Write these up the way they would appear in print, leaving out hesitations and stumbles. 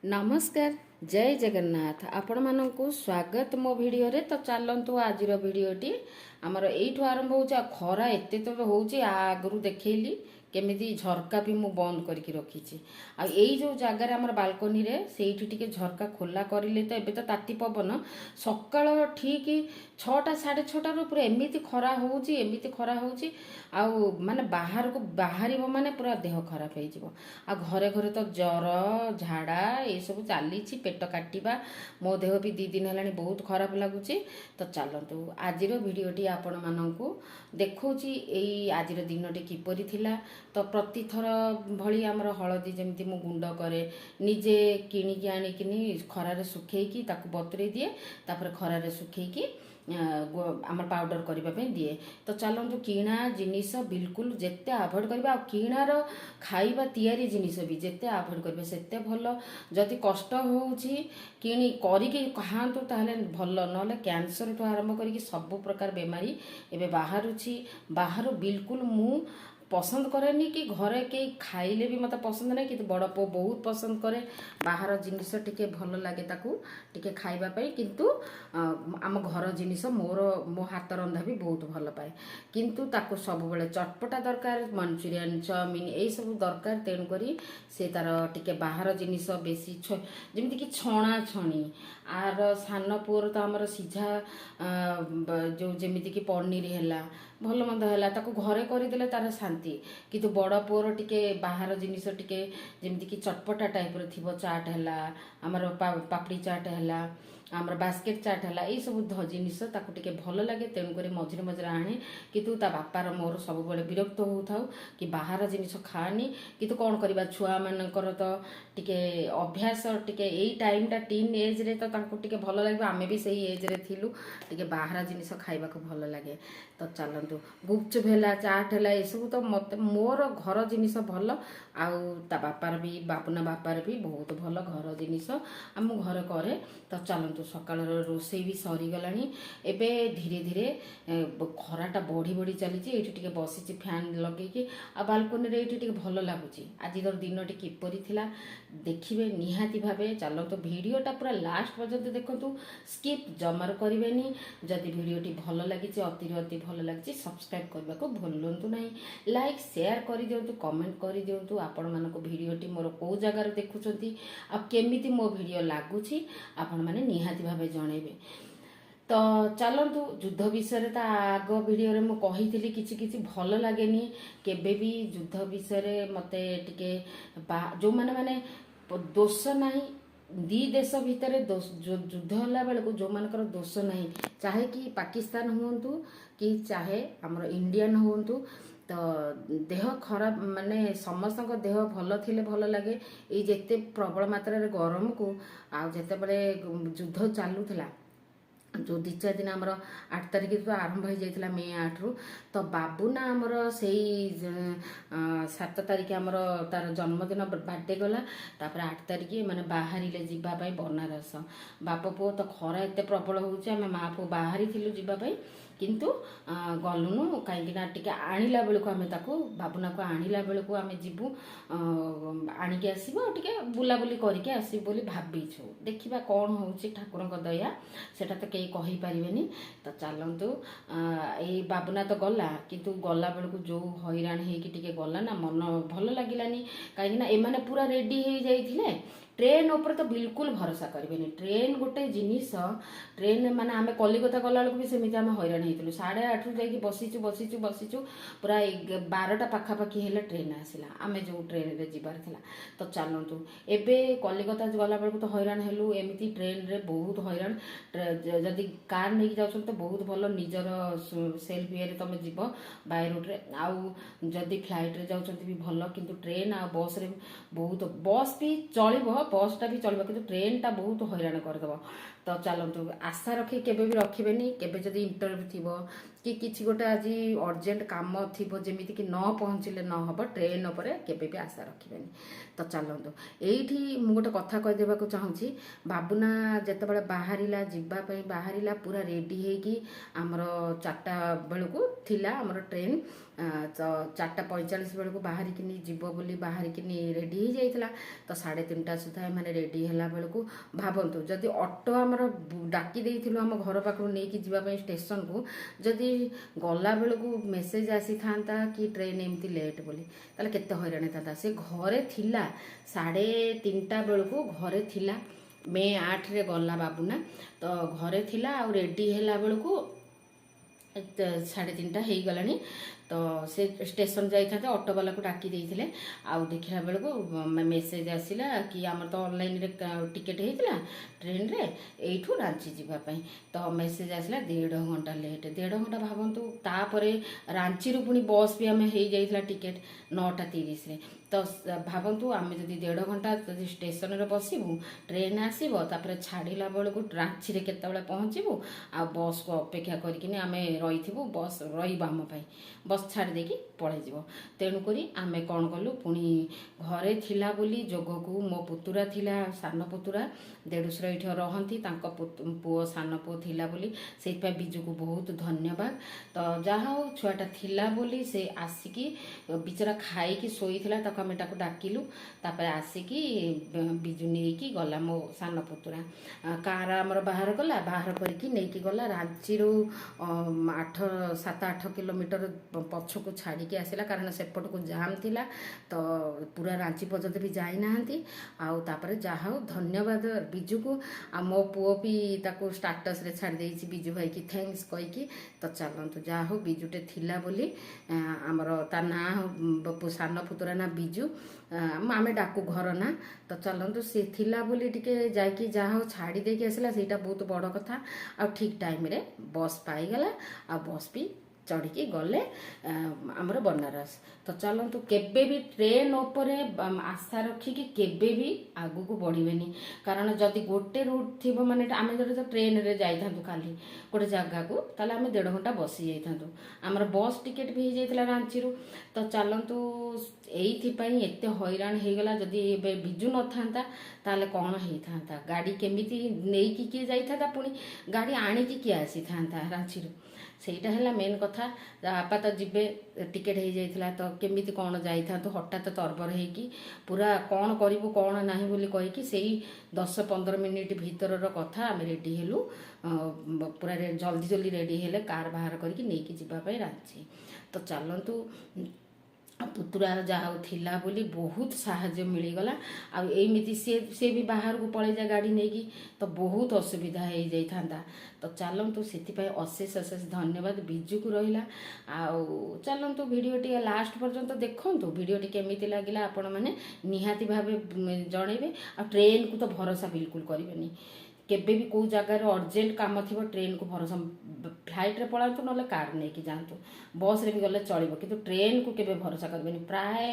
नमस्कार जय जगन्नाथ आपण मानकु स्वागत मो भिडियो रे। तो चलतु आज भिडियोटी आमर यू आरंभ हो खरा एत तो होगी आगु देखली केमिति झरका भी मु बंद करके रखी जो जगार आम बालकनी रे से झरका खोला करें तो एबे तो ताती पवन सकाळ ठीक 6टा 6:30 पूरा एमती खरा होची एमती खरा होची आउ माने बाहर को बाहर माने पूरा देह खराब हो आ घरे घरे तो जर झाड़ा ये सब चली पेट काटिबा मो देह भी 2 दिन है बहुत खराब लगुच। तो चलतु आज भिडियोटी आपण मानकु देखौची एई आज दिनटी किपरि थिला। तो प्रतिथर भली आमर हलदी जमती मु गुंड करे निजे किणिकी आनिकिनी खरारे सुखेकी ताकू बतुरे दिए तापर खरारे सुखेकी आमर पाउडर करने दिए। तो चलतु किणा जिनिस बिल्कुल जेते अवॉइड करबा किणार खाइबा तैयारी जिनिस भी जेते अवॉइड करबे सेते भल। जदि कष्ट होउची किणी करिके खातु ताहले भल नले कैंसर ठू आरंभ करिके सब प्रकार बेमारी एबे बाहरुची बाहर बिल्कुल मु पसंद करेनी कि घरे कई खाइले भी मत पसंद नहीं कि बड़ पो बहुत पसंद करे बाहर जिनिस टिके भल लगे ताकू टिके खाइबा पाई किंतु आम घर जिनिस मोर मो हाथ रंधा भी बहुत भल पाए किंतु ताकू सब बेले चटपटा दरकार मंचूरियन चाउमिन यही सब दरकार तेणु करी से तार टिके बाहर जिनिस बेसी जमीती कि छणा छणी आर सान पुअर तो आमर सीझा जो जमीती कि पनीर है भल मंद है ताकू घरे करदेले तार शांति किंतु बड़ पुअर टिके बाहर जिनिस टिके जमीती कि चटपटा टाइप रो थिबो चाट है आमर पापड़ी चाट है आमर बास्केट चाट है यही सब जिनिस ताकू टिके भल लगे तेणुक मझे मझे आने किंतु ता बापार मोर सब बड़े विरक्त हो कि बाहर जिनिस खानी किंतु कौन करबा छुआ मानकर तो टिके अभ्यास टिके यही टाइमटा टीन एज रे तो तांको टिके भल लगे आमे भी सही एज रे थिलु टिके बाहर जिनिस खाइबा को भल लगे। तो चलतु गुपचुप है चाट है ये सब तो मत मोर घर जिनिस भल आउ ता बापार भी बापुना बापार भी बहुत भल घर जिनिस आम घर करे। तो चलतु सकाळ रोषे भी सरीगला एबे धीरे धीरे खराटा बढ़ी बढ़ी चली ये बसी फैन लगे आ बालकनी रे ये भल लगुच। आज दिन किपरि थिला देखिए निहाती भावे चलतु भिडियोटा पूरा लास्ट पर्यंत देखु स्किप जमार करेनि। जदि भिडियोटी भल लगी अति अति भल लगी सब्सक्राइब करने को भूलु ना लाइक शेयर कर दिंतु कमेंट कर दिंतु आपण मानक भिडियोटी मोर को जगार देखुंत आ केमिति मो भिडियो लगुच आपण माने निहाती भावे जनइबे। तो चलतु युद्ध विषय ता आग भिडियो मु कही किछि भल लगे केबे भी युद्ध विषय मते टिके जो माने दोष नहीं दी देश भितर युद्ध होला बेलू जो मानकर दोष नहीं चाहे कि पाकिस्तान हुंतु कि चाहे आमर इंडियन हुंतु तो देह खराब माने समस्त देह भल थिले भल लगे ये जेते प्रबल मात्रा रे गरम को आ जेते बड़े युद्ध चालुला जो 2-4 दिन आमर 8 तारिख तो आरंभ हो जाता मे 8 रु। तो बाबूना आमर से 7 तारिख आमर तार जन्मदिन बर्थडे गला तापर 8 तारिख माने बाहरी जावाई बनारस बाप पुओ तो खरा एत प्रबल हो माँ पुओ बाहरी जावाई किंतु गलुनु कहीं टिके आणिला बेलू आम बाबूना को आणिला बेलू आम जीवु आणिकी आसबो टिके बुलाबुली करके आसबु बोली भाबीछु देखिबा कौन होउची ठाकुर दया सेटा तो कई कही पारिबेनी। तो चलतु ये बाबूना तो गला किंतु गला बेलू जो हैरान होगी टिके गला ना मन भल लगिलानी कहीं एमाने पूरा रेडी हो जाइथिले ट्रेन ऊपर तो बिल्कुल भरोसा करें ट्रेन गोटे जिनिस ट्रेन माने आम कलिकता गला बेलू भी सेमती आम हैरान होइतलु 8:30 जाकि बसीचु बसीचु बसीचु पूरा 12टा पाखापाखि हेले ट्रेन आसला आम जो ट्रेन रे जीवार थिला। तो चलतु एबे कलिकता गला बेलू तो हैरान हेलु एमती ट्रेन रे बहुत हैरान जदि कार नहीं जाउछ तो बहुत भल निजर सेल्फ ये तुम जीव बाय रोड रे आउ जदि फ्लाइट रे जाउछ भी भल किंतु ट्रेन आ बस रे बहुत बस भी चलिबो बसटा भी चलो कि ट्रेन टा बहुत हैरान करदेव ତ ଚାଲନ୍ତୁ ଆଶା ରଖି କେବେ ବି ରଖିବେନି। କେବେ ଯଦି ଇଣ୍ଟରଭ୍ୟୁ ଥିବ କି କିଛି ଗୋଟେ ଆଜି ଅର୍ଜେଣ୍ଟ କାମ ଥିବ ଯେମିତିକି ନ ପହଞ୍ଚିଲେ ନ ହେବ, ଟ୍ରେନ୍ ଉପରେ କେବେ ବି ଆଶା ରଖିବେନି। ତ ଚାଲନ୍ତୁ ଏଇଠି ମୁଁ ଗୋଟେ କଥା କହିଦେବାକୁ ଚାହୁଁଛି। ବାବୁନା ଯେତେବେଳେ ବାହାରିଲା, ଯିବା ପାଇଁ ବାହାରିଲା, ପୁରା ରେଡ଼ି ହେଇକି ଆମର 4ଟା ବେଳକୁ ଥିଲା ଆମର ଟ୍ରେନ୍। ତ 4:45 ବେଳକୁ ବାହାରିକିନି ଯିବ ବୋଲି ବାହାରିକିନି ରେଡ଼ି ହେଇଯାଇଥିଲା। ତ 3:30 ସୁଦ୍ଧା ଏମାନେ ରେଡ଼ି ହେଲା ବେଳକୁ ଭାବନ୍ତୁ, ଯଦି ଅଟୋ ଆମର ଡାକି ଦେଇଥିଲୁ ଆମ ଘର ପାଖରୁ ନେଇକି ଯିବା ପାଇଁ ଷ୍ଟେସନକୁ, ଯଦି ଗଲା ବେଳକୁ ମେସେଜ ଆସିଥାନ୍ତା କି ଟ୍ରେନ୍ ଏମିତି ଲେଟ୍ ବୋଲି, ତାହେଲେ କେତେ ହଇରାଣ ହେଇଥାନ୍ତା। ସେ ଘରେ ଥିଲା 3:30 ବେଳକୁ, ଘରେ ଥିଲା। ମେ 8ରେ ଗଲା ବାବୁନା, ତ ଘରେ ଥିଲା। ଆଉ ରେଡ଼ି ହେଲା ବେଳକୁ 3:30 ହେଇଗଲାଣି। ତ ସେ ଷ୍ଟେସନ ଯାଇଥାନ୍ତେ, ଅଟୋବାଲାକୁ ଡାକି ଦେଇଥିଲେ। ଆଉ ଦେଖିଲା ବେଳକୁ ମେସେଜ ଆସିଲା କି ଆମର ତ ଅନଲାଇନରେ ଟିକେଟ୍ ହେଇଥିଲା ଟ୍ରେନ୍ରେ ଏଇଠୁ ରାଞ୍ଚି ଯିବା ପାଇଁ। ତ ମେସେଜ ଆସିଲା 1.5 ଘଣ୍ଟା ଲେଟ୍। 1.5 ଘଣ୍ଟା ଭାବନ୍ତୁ। ତାପରେ ରାଞ୍ଚିରୁ ପୁଣି ବସ୍ ବି ଆମେ ହେଇଯାଇଥିଲା ଟିକେଟ୍ 9:30ରେ। ତ ଭାବନ୍ତୁ, ଆମେ ଯଦି 1.5 ଘଣ୍ଟା ଯଦି ଷ୍ଟେସନରେ ବସିବୁ, ଟ୍ରେନ୍ ଆସିବ, ତାପରେ ଛାଡ଼ିଲା ବେଳକୁ ରାଞ୍ଚିରେ କେତେବେଳେ ପହଞ୍ଚିବୁ, ଆଉ ବସ୍କୁ ଅପେକ୍ଷା କରିକିନି ଆମେ ରହିଥିବୁ, ବସ୍ ରହିବ ଆମ ପାଇଁ, ବସ୍ ଛାଡ଼ି ଦେଇକି ପଳେଇଯିବ। ତେଣୁକରି ଆମେ କ'ଣ କଲୁ, ପୁଣି ଘରେ ଥିଲା ବୋଲି ଯୋଗକୁ ମୋ ପୁତୁରା ଥିଲା, ସାନ ପୁତୁରା, ଦେଢ଼ଶୁର ଏଇଠି ରହନ୍ତି, ତାଙ୍କ ପୁଅ ସାନ ପୁଅ ଥିଲା ବୋଲି, ସେଇଥିପାଇଁ ବିଜୁକୁ ବହୁତ ଧନ୍ୟବାଦ। ତ ଯାହା ହଉ ଛୁଆଟା ଥିଲା ବୋଲି ସେ ଆସିକି ବିଚରା ଖାଇକି ଶୋଇଥିଲା, ତାକୁ ଆମେ ତାକୁ ଡାକିଲୁ। ତାପରେ ଆସିକି ବିଜୁ ନେଇକି ଗଲା, ମୋ ସାନ ପୁତୁରା କାର ଆମର ବାହାର କଲା, ବାହାର କରିକି ନେଇକି ଗଲା। ରାଞ୍ଚିରୁ 7-8 କିଲୋମିଟର ପଛକୁ ଛାଡ଼ିକି ଆସିଲା, କାରଣ ସେପଟକୁ ଜାମ୍ ଥିଲା। ତ ପୁରା ରାଞ୍ଚି ପର୍ଯ୍ୟନ୍ତ ବି ଯାଇନାହାନ୍ତି। ଆଉ ତାପରେ ଯାହା ହଉ ଧନ୍ୟବାଦ ବିଜୁକୁ। ଆଉ ମୋ ପୁଅ ବି ତାକୁ ଷ୍ଟାଟସରେ ଛାଡ଼ି ଦେଇଛି ବିଜୁ ଭାଇକି ଥ୍ୟାଙ୍କସ୍ କହିକି। ତ ଚାଲନ୍ତୁ, ଯାହା ହଉ ବିଜୁଟେ ଥିଲା ବୋଲି ଆମର ତା ନାଁ, ସାନ ପୁତୁରା ନା ବିଜୁ, ଆମେ ଡାକୁ ଘର ନା। ତ ଚାଲନ୍ତୁ, ସେ ଥିଲା ବୋଲି ଟିକେ ଯାଇକି ଯାହା ହଉ ଛାଡ଼ି ଦେଇକି ଆସିଲା, ସେଇଟା ବହୁତ ବଡ଼ କଥା। ଆଉ ଠିକ୍ ଟାଇମ୍ରେ ବସ୍ ପାଇଗଲା, ଆଉ ବସ୍ ବି ଚଢ଼ିକି ଗଲେ ଆମର ବନାରସ। ତ ଚାଲନ୍ତୁ, କେବେ ବି ଟ୍ରେନ୍ ଉପରେ ଆଶା ରଖିକି କେବେ ବି ଆଗକୁ ବଢ଼ିବେନି। କାରଣ ଯଦି ଗୋଟେ ରୁଟ୍ ଥିବ, ମାନେ ଆମେ ଯଦି ଟ୍ରେନ୍ରେ ଯାଇଥାନ୍ତୁ କାଲି ଗୋଟେ ଜାଗାକୁ, ତାହେଲେ ଆମେ 1.5 ଘଣ୍ଟା ବସି ଯାଇଥାନ୍ତୁ। ଆମର ବସ୍ ଟିକେଟ୍ ବି ହେଇଯାଇଥିଲା ରାଞ୍ଚିରୁ। ତ ଚାଲନ୍ତୁ, ଏଇଥିପାଇଁ ଏତେ ହଇରାଣ ହେଇଗଲା। ଯଦି ଏବେ ବିଜୁ ନଥାନ୍ତା ତାହେଲେ କ'ଣ ହେଇଥାନ୍ତା, ଗାଡ଼ି କେମିତି ନେଇକି କିଏ ଯାଇଥାନ୍ତା, ପୁଣି ଗାଡ଼ି ଆଣିକି କିଏ ଆସିଥାନ୍ତା ରାଞ୍ଚିରୁ, ସେଇଟା ହେଲା ମେନ୍ କଥା। ବାପା ତ ଯିବେ, ଟିକେଟ୍ ହେଇଯାଇଥିଲା, ତ କେମିତି କ'ଣ ଯାଇଥାନ୍ତୁ। ହଠାତ୍ ତରବର ହେଇକି ପୁରା କ'ଣ କରିବୁ କ'ଣ ନାହିଁ ବୋଲି କହିକି ସେଇ 10-15 ମିନିଟ୍ ଭିତରର କଥା ଆମେ ରେଡ଼ି ହେଲୁ। ପୁରା ଜଲ୍ଦି ରେଡ଼ି ହେଲେ କାର୍ ବାହାର କରିକି ନେଇକି ଯିବା ପାଇଁ ରାଞ୍ଚି। ତ ଚାଲନ୍ତୁ, ପୁତୁରା ଯାହା ହଉ ଥିଲା ବୋଲି ବହୁତ ସାହାଯ୍ୟ ମିଳିଗଲା। ଆଉ ଏମିତି ସିଏ ବି ବାହାରକୁ ପଳେଇଯାଏ ଗାଡ଼ି ନେଇକି, ତ ବହୁତ ଅସୁବିଧା ହେଇଯାଇଥାନ୍ତା। ତ ଚାଲନ୍ତୁ, ସେଥିପାଇଁ ଅଶେଷ ଧନ୍ୟବାଦ ବିଜୁକୁ ରହିଲା। ଆଉ ଚାଲନ୍ତୁ, ଭିଡ଼ିଓଟି ଲାଷ୍ଟ ପର୍ଯ୍ୟନ୍ତ ଦେଖନ୍ତୁ। ଭିଡ଼ିଓଟି କେମିତି ଲାଗିଲା ଆପଣମାନେ ନିହାତି ଭାବେ ଜଣେଇବେ। ଆଉ ଟ୍ରେନ୍କୁ ତ ଭରସା ବିଲକୁଲ କରିବେନି। କେବେ ବି କେଉଁ ଜାଗାରେ ଅର୍ଜେଣ୍ଟ କାମ ଥିବ, ଟ୍ରେନ୍କୁ ଭରସା, ଫ୍ଲାଇଟ୍ରେ ପଳାନ୍ତୁ, ନହେଲେ କାର୍ ନେଇକି ଯାଆନ୍ତୁ, ବସ୍ରେ ବି ଗଲେ ଚଳିବ, କିନ୍ତୁ ଟ୍ରେନ୍କୁ କେବେ ଭରସା କରିବେନି। ପ୍ରାୟ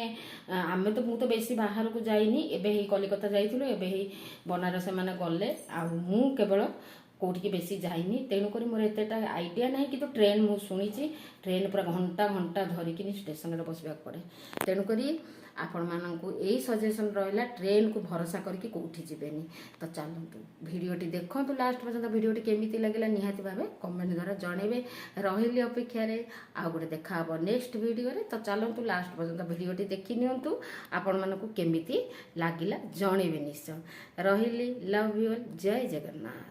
ମୁଁ ତ ବେଶୀ ବାହାରକୁ ଯାଇନି। ଏବେ ହେଇ କଲିକତା ଯାଇଥିଲୁ, ଏବେ ହେଇ ବନାରସ ସେମାନେ ଗଲେ, ଆଉ ମୁଁ କେବଳ କେଉଁଠିକି ବେଶୀ ଯାଇନି। ତେଣୁକରି ମୋର ଏତେଟା ଆଇଡ଼ିଆ ନାହିଁ, କିନ୍ତୁ ଟ୍ରେନ୍ ମୁଁ ଶୁଣିଛି, ଟ୍ରେନ୍ ପୁରା ଘଣ୍ଟା ଧରିକିନି ଷ୍ଟେସନରେ ବସିବାକୁ ପଡ଼େ। ତେଣୁକରି ଆପଣମାନଙ୍କୁ ଏଇ ସଜେସନ୍ ରହିଲା, ଟ୍ରେନ୍କୁ ଭରସା କରିକି କେଉଁଠି ଯିବେନି। ତ ଚାଲନ୍ତୁ, ଭିଡ଼ିଓଟି ଦେଖନ୍ତୁ ଲାଷ୍ଟ ପର୍ଯ୍ୟନ୍ତ। ଭିଡ଼ିଓଟି କେମିତି ଲାଗିଲା ନିହାତି ଭାବେ କମେଣ୍ଟ ଦ୍ୱାରା ଜଣେଇବେ। ରହିଲି ଅପେକ୍ଷାରେ, ଆଉ ଗୋଟେ ଦେଖା ହେବ ନେକ୍ସଟ ଭିଡ଼ିଓରେ। ତ ଚାଲନ୍ତୁ, ଲାଷ୍ଟ ପର୍ଯ୍ୟନ୍ତ ଭିଡ଼ିଓଟି ଦେଖି ନିଅନ୍ତୁ, ଆପଣମାନଙ୍କୁ କେମିତି ଲାଗିଲା ଜଣେଇବେ ନିଶ୍ଚୟ। ରହିଲି, ଲଭ୍ ୟୁ ଅଲ୍, ଜୟ ଜଗନ୍ନାଥ।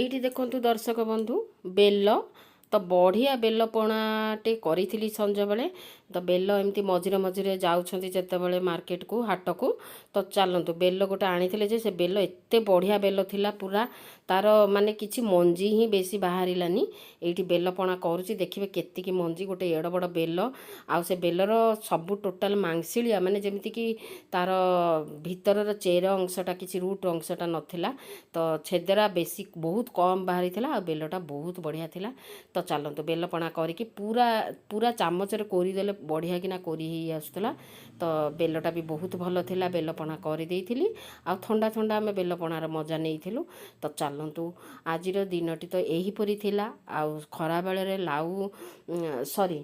এইଠି ଦେଖନ୍ତୁ ଦର୍ଶକ ବନ୍ଧୁ ବେଲ ତ ବଢ଼ିଆ ବେଲ ପଣାଟେ କରିଥିଲି ସଞ୍ଜବେଳେ। ତ ବେଲ ଏମିତି ମଝିରେ ମଝିରେ ଯାଉଛନ୍ତି ଯେତେବେଳେ ମାର୍କେଟକୁ ହାଟକୁ ତ ଚାଲନ୍ତୁ ବେଲ ଗୋଟେ ଆଣିଥିଲେ ଯେ ସେ ବେଲ ଏତେ ବଢ଼ିଆ ବେଲ ଥିଲା ପୁରା ତାର ମାନେ କିଛି ମଞ୍ଜି ହିଁ ବେଶୀ ବାହାରିଲାନି। ଏଇଠି ବେଲ ପଣା କରୁଛି ଦେଖିବେ କେତିକି ମଞ୍ଜି ଗୋଟେ ଏଡ଼ ବଡ଼ ବେଲ ଆଉ ସେ ବେଲର ସବୁ ଟୋଟାଲ ମାଂସିଳିଆ ମାନେ ଯେମିତିକି ତାର ଭିତରର ଚେର ଅଂଶଟା କିଛି ରୁଟ୍ ଅଂଶଟା ନଥିଲା ତ ଛେଦେରା ବେଶୀ ବହୁତ କମ୍ ବାହାରିଥିଲା ଆଉ ବେଲଟା ବହୁତ ବଢ଼ିଆ ଥିଲା। ତ ଚାଲନ୍ତୁ ବେଲ ପଣା କରିକି ପୁରା ପୁରା ଚାମଚରେ କୋରିଦେଲେ ବଢ଼ିଆ କିନା କୋରି ହେଇ ଆସୁଥିଲା। ତ ବେଲଟା ବି ବହୁତ ଭଲ ଥିଲା ବେଲ ପଣା କରିଦେଇଥିଲି ଆଉ ଥଣ୍ଡା ଥଣ୍ଡା ଆମେ ବେଲ ପଣାର ମଜା ନେଇଥିଲୁ। ତ ଚାଲନ୍ତୁ ଆଜିର ଦିନଟି ତ ଏହିପରି ଥିଲା। ଆଉ ଖରାବେଳରେ ଲାଉ ସରି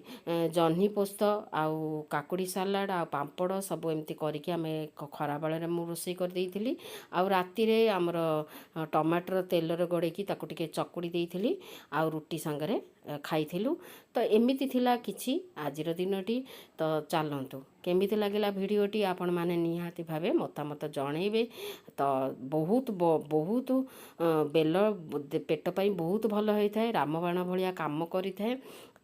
ଜହ୍ନି ପୋସ୍ତ ଆଉ କାକୁଡ଼ି ସାଲାଡ଼ ଆଉ ପାମ୍ପଡ଼ ସବୁ ଏମିତି କରିକି ଆମେ ଖରାବେଳରେ ମୁଁ ରୋଷେଇ କରିଦେଇଥିଲି। ଆଉ ରାତିରେ ଆମର ଟମାଟର ତେଲରେ ଗଡ଼େଇକି ତାକୁ ଟିକେ ଚକୁଡ଼ି ଦେଇଥିଲି ଆଉ ରୁଟି ସାଙ୍ଗରେ ଖାଇଥିଲୁ। ତ ଏମିତି ଥିଲା କିଛି ଆଜିର ଦିନଟି। ତ ଚାଲନ୍ତୁ କେମିତି ଲାଗିଲା ଭିଡ଼ିଓଟି ଆପଣମାନେ ନିହାତି ଭାବେ ମତାମତ ଜଣେଇବେ। ତ ବହୁତ ବେଲ ପେଟ ପାଇଁ ବହୁତ ଭଲ ହୋଇଥାଏ, ରାମବାଣ ଭଳିଆ କାମ କରିଥାଏ।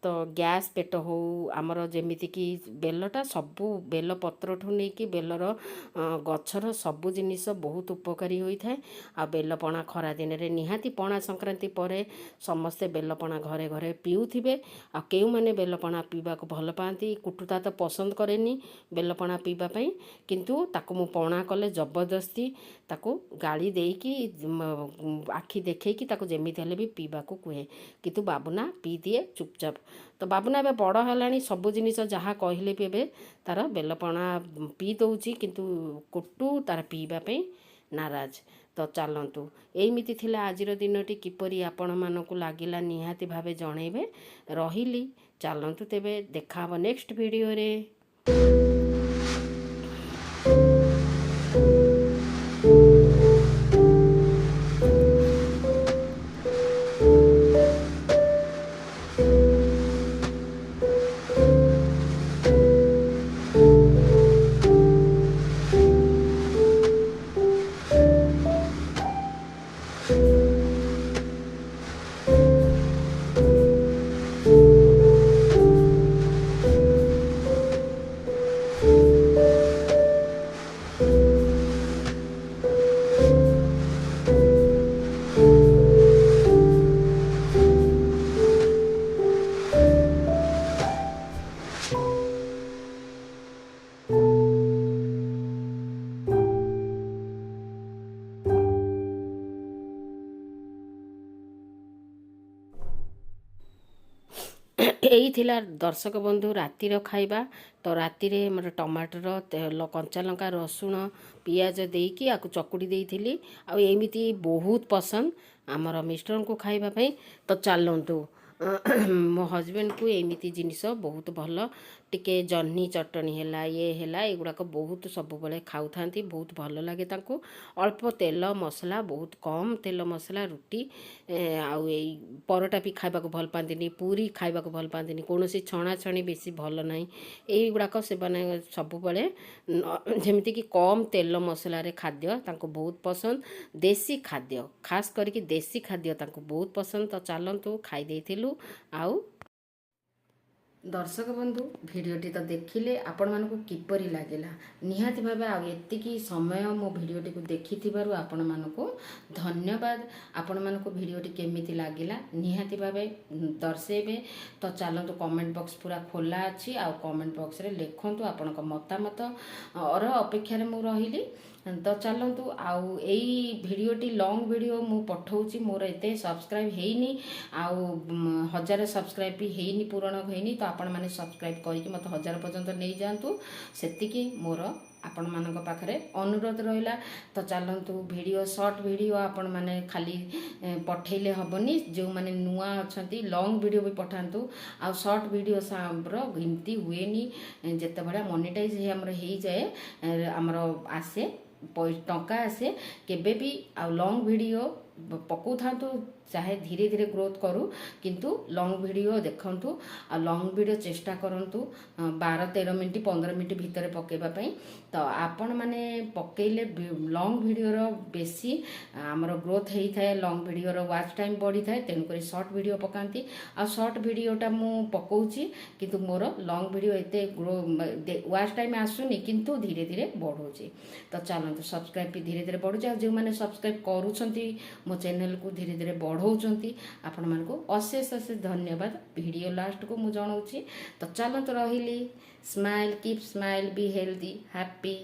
ତ ଗ୍ୟାସ୍ ପେଟ ହଉ ଆମର ଯେମିତିକି ବେଲଟା ସବୁ ବେଲ ପତ୍ରଠୁ ନେଇକି ବେଲର ଗଛର ସବୁ ଜିନିଷ ବହୁତ ଉପକାରୀ ହୋଇଥାଏ। ଆଉ ବେଲ ପଣା ଖରା ଦିନରେ ନିହାତି ପଣା ସଂକ୍ରାନ୍ତି ପରେ ସମସ୍ତେ ବେଲପଣା ଘରେ ଘରେ ପିଉଥିବେ। ଆଉ କେଉଁମାନେ ବେଲପଣା ପିଇବାକୁ ଭଲ ପାଆନ୍ତି, କୁଟୁତା ତ ପସନ୍ଦ କରେନି ବେଲପଣା ପିଇବା ପାଇଁ, କିନ୍ତୁ ତାକୁ ମୁଁ ପଣା କଲେ ଜବରଦସ୍ତି ତାକୁ ଗାଳି ଦେଇକି ଆଖି ଦେଖେଇକି ତାକୁ ଯେମିତି ହେଲେ ବି ପିଇବାକୁ କୁହେ। କିନ୍ତୁ ବାବୁନା ପିଇଦିଏ ଚୁପଚାପ। ତ ବାବୁନା ଏବେ ବଡ଼ ହେଲାଣି, ସବୁ ଜିନିଷ ଯାହା କହିଲେ ବି ଏବେ ତାର ବେଲପଣା ପିଇ ଦେଉଛି, କିନ୍ତୁ କୁଟୁ ତାର ପିଇବା ପାଇଁ ନାରାଜ। ତ ଚାଲନ୍ତୁ ଏଇମିତି ଥିଲା ଆଜିର ଦିନଟି। କିପରି ଆପଣମାନଙ୍କୁ ଲାଗିଲା ନିହାତି ଭାବେ ଜଣେଇବେ। ରହିଲି, ଚାଲନ୍ତୁ ତେବେ ଦେଖାହବ ନେକ୍ସଟ ଭିଡ଼ିଓରେ। ଏଇ ଥିଲା ଦର୍ଶକ ବନ୍ଧୁ ରାତିର ଖାଇବା। ତ ରାତିରେ ଆମର ଟମାଟର ତେଲ, କଞ୍ଚା ଲଙ୍କା, ରସୁଣ, ପିଆଜ ଦେଇକି ଆକୁ ଚକୁଡ଼ି ଦେଇଥିଲି। ଆଉ ଏମିତି ବହୁତ ପସନ୍ଦ ଆମର ମିଷ୍ଟରଙ୍କୁ ଖାଇବା ପାଇଁ। ତ ଚାଲନ୍ତୁ ମୋ ହଜବେଣ୍ଡକୁ ଏମିତି ଜିନିଷ ବହୁତ ଭଲ, ଟିକେ ଜହ୍ନି ଚଟଣି ହେଲା ଇଏ ହେଲା ଏଗୁଡ଼ାକ ବହୁତ ସବୁବେଳେ ଖାଉଥାନ୍ତି, ବହୁତ ଭଲ ଲାଗେ ତାଙ୍କୁ। ଅଳ୍ପ ତେଲ ମସଲା, ବହୁତ କମ୍ ତେଲ ମସଲା ରୁଟି ଆଉ ଏଇ ପରଟା ବି ଖାଇବାକୁ ଭଲ ପାଆନ୍ତିନି, ପୁରୀ ଖାଇବାକୁ ଭଲ ପାଆନ୍ତିନି, କୌଣସି ଛଣାଛଣି ବେଶୀ ଭଲ ନାହିଁ। ଏଇଗୁଡ଼ାକ ସେମାନେ ସବୁବେଳେ ଯେମିତିକି କମ୍ ତେଲ ମସଲାରେ ଖାଦ୍ୟ ତାଙ୍କୁ ବହୁତ ପସନ୍ଦ। ଦେଶୀ ଖାଦ୍ୟ, ଖାସ୍ କରିକି ଦେଶୀ ଖାଦ୍ୟ ତାଙ୍କୁ ବହୁତ ପସନ୍ଦ। ତ ଚାଲନ୍ତୁ ଖାଇ ଦେଇଥିଲୁ। ଆଉ ଦର୍ଶକ ବନ୍ଧୁ ଭିଡ଼ିଓଟି ତ ଦେଖିଲେ, ଆପଣମାନଙ୍କୁ କିପରି ଲାଗିଲା ନିହାତି ଭାବେ। ଆଉ ଏତିକି ସମୟ ମୋ ଭିଡ଼ିଓଟିକୁ ଦେଖିଥିବାରୁ ଆପଣମାନଙ୍କୁ ଧନ୍ୟବାଦ। ଆପଣମାନଙ୍କୁ ଭିଡ଼ିଓଟି କେମିତି ଲାଗିଲା ନିହାତି ଭାବେ ଦର୍ଶେଇବେ। ତ ଚାଲନ୍ତୁ କମେଣ୍ଟ ବକ୍ସ ପୁରା ଖୋଲା ଅଛି, ଆଉ କମେଣ୍ଟ ବକ୍ସରେ ଲେଖନ୍ତୁ ଆପଣଙ୍କ ମତାମତ ଅପେକ୍ଷାରେ ମୁଁ ରହିଲି। ତ ଚାଲନ୍ତୁ, ଆଉ ଏଇ ଭିଡ଼ିଓଟି ଲଙ୍ଗ୍ ଭିଡ଼ିଓ ମୁଁ ପଠାଉଛି। ମୋର ଏତେ ସବସ୍କ୍ରାଇବ୍ ହେଇନି, ଆଉ 1000 ସବସ୍କ୍ରାଇବ୍ ବି ହେଇନି, ପୂରଣ ହେଇନି। ତ ଆପଣମାନେ ସବସ୍କ୍ରାଇବ୍ କରିକି ମୋତେ 1000 ପର୍ଯ୍ୟନ୍ତ ନେଇଯାଆନ୍ତୁ, ସେତିକି ମୋର ଆପଣମାନଙ୍କ ପାଖରେ ଅନୁରୋଧ ରହିଲା। ତ ଚାଲନ୍ତୁ ଭିଡ଼ିଓ ସର୍ଟ ଭିଡ଼ିଓ ଆପଣମାନେ ଖାଲି ପଠେଇଲେ ହେବନି, ଯେଉଁମାନେ ନୂଆ ଅଛନ୍ତି ଲଙ୍ଗ୍ ଭିଡ଼ିଓ ବି ପଠାନ୍ତୁ। ଆଉ ସର୍ଟ ଭିଡ଼ିଓ ର ଗିନତି ହୁଏନି, ଯେତେବେଳେ ମନିଟାଇଜ୍ ଆମର ହେଇଯାଏ ଆମର ଆସେ ଟଙ୍କା ଆସେ କେବେ ବି। ଆଉ ଲଙ୍ଗ୍ ଭିଡ଼ିଓ ପକାଉଥାନ୍ତୁ चाहे धीरे धीरे ग्रोथ करू किंतु लॉन्ग वीडियो देखंतु आ लॉन्ग वीडियो चेष्टा करंतु 12-13 मिनिट 15 मिनिट भितर पकेबा पई तो आपण माने पकेइले लॉन्ग वीडियो रो बेसी हमर ग्रोथ हेई थाए लॉन्ग वीडियो रो वाच टाइम बढ़ी थाए तेनु करी शॉर्ट वीडियो पकांती आ शॉर्ट वीडियोटा मु पकाउची किंतु मोर लॉन्ग वीडियो एते वाच टाइम आसुनी किंतु धीरे धीरे बढ़ुची तो चलतु सब्सक्राइब भी धीरे धीरे बढ़ु जो मैंने सब्सक्राइब करूछंती मो चैनल को धीरे धीरे बढ़ौचंती आपण मानको अशेष अशेष धन्यवाद वीडियो लास्ट को मु जणाउची तो चलतु रहिली smile keep smile be healthy happy.